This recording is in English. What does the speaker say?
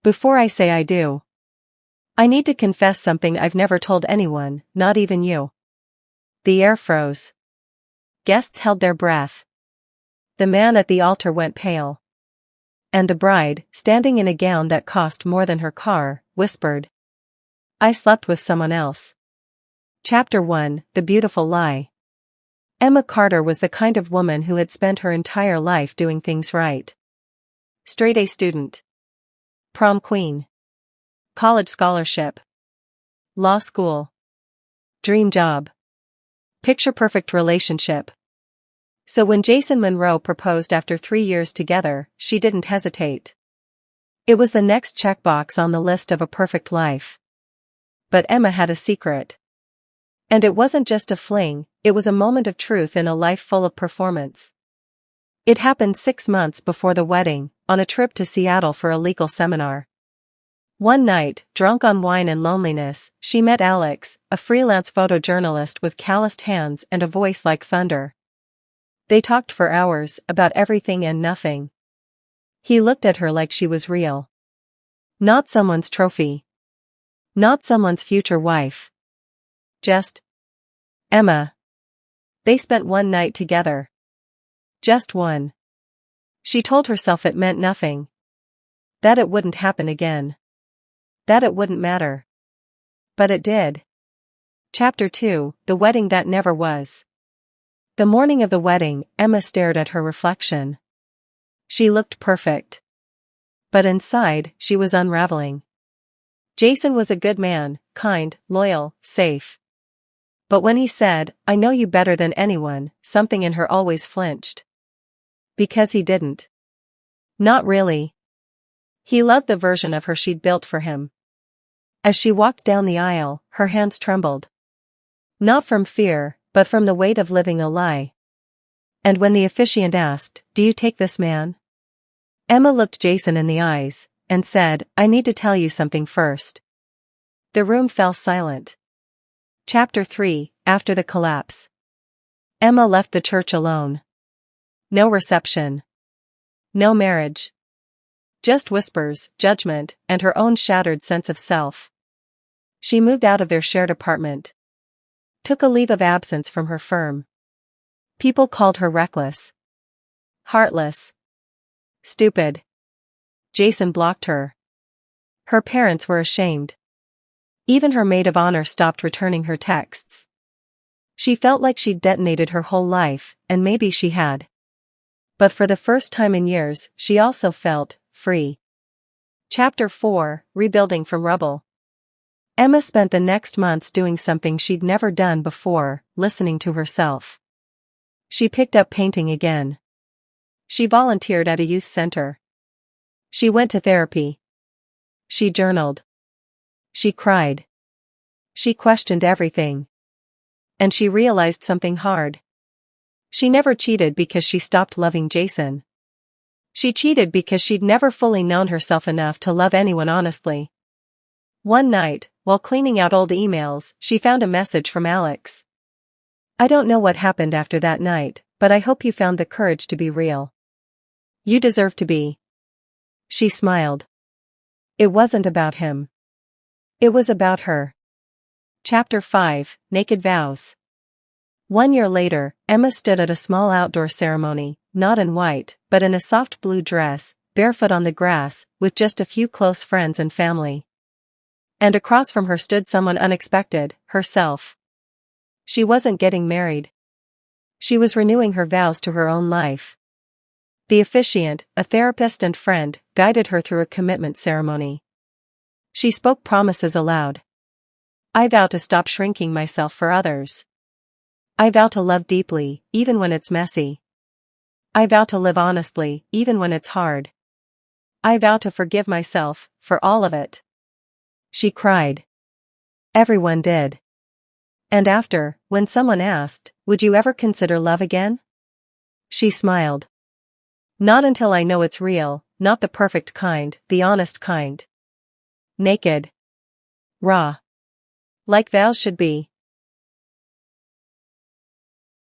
Before I say I do, I need to confess something I've never told anyone, not even you. The air froze. Guests held their breath. The man at the altar went pale. And the bride, standing in a gown that cost more than her car, whispered, "I slept with someone else." Chapter 1: The Beautiful Lie. Emma Carter was the kind of woman who had spent her entire life doing things right. Straight A student. Prom queen. College scholarship. Law school. Dream job. Picture-perfect relationship. So when Jason Monroe proposed after 3 years together, she didn't hesitate. It was the next checkbox on the list of a perfect life. But Emma had a secret. And it wasn't just a fling, it was a moment of truth in a life full of performance. It happened 6 months before the wedding, on a trip to Seattle for a legal seminar. One night, drunk on wine and loneliness, she met Alex, a freelance photojournalist with calloused hands and a voice like thunder. They talked for hours, about everything and nothing. He looked at her like she was real. Not someone's trophy. Not someone's future wife. Just Emma. They spent one night together. Just one. She told herself it meant nothing. That it wouldn't happen again. That it wouldn't matter. But it did. Chapter 2: The Wedding That Never Was. The morning of the wedding, Emma stared at her reflection. She looked perfect. But inside, she was unraveling. Jason was a good man, kind, loyal, safe. But when he said, "I know you better than anyone," something in her always flinched. Because he didn't. Not really. He loved the version of her she'd built for him. As she walked down the aisle, her hands trembled. Not from fear, but from the weight of living a lie. And when the officiant asked, "Do you take this man?" Emma looked Jason in the eyes, and said, "I need to tell you something first." The room fell silent. Chapter 3: After the Collapse. Emma left the church alone. No reception. No marriage. Just whispers, judgment, and her own shattered sense of self. She moved out of their shared apartment. Took a leave of absence from her firm. People called her reckless. Heartless. Stupid. Jason blocked her. Her parents were ashamed. Even her maid of honor stopped returning her texts. She felt like she'd detonated her whole life, and maybe she had. But for the first time in years, she also felt free. Chapter 4: Rebuilding from Rubble. Emma spent the next months doing something she'd never done before, listening to herself. She picked up painting again. She volunteered at a youth center. She went to therapy. She journaled. She cried. She questioned everything. And she realized something hard. She never cheated because she stopped loving Jason. She cheated because she'd never fully known herself enough to love anyone honestly. One night, while cleaning out old emails, she found a message from Alex. "I don't know what happened after that night, but I hope you found the courage to be real. You deserve to be." She smiled. It wasn't about him. It was about her. Chapter 5: Naked Vows. 1 year later, Emma stood at a small outdoor ceremony, not in white, but in a soft blue dress, barefoot on the grass, with just a few close friends and family. And across from her stood someone unexpected, herself. She wasn't getting married. She was renewing her vows to her own life. The officiant, a therapist and friend, guided her through a commitment ceremony. She spoke promises aloud. "I vow to stop shrinking myself for others. I vow to love deeply, even when it's messy. I vow to live honestly, even when it's hard. I vow to forgive myself, for all of it." She cried. Everyone did. And after, when someone asked, "Would you ever consider love again?" she smiled. "Not until I know it's real, not the perfect kind, the honest kind. Naked. Raw. Like vows should be."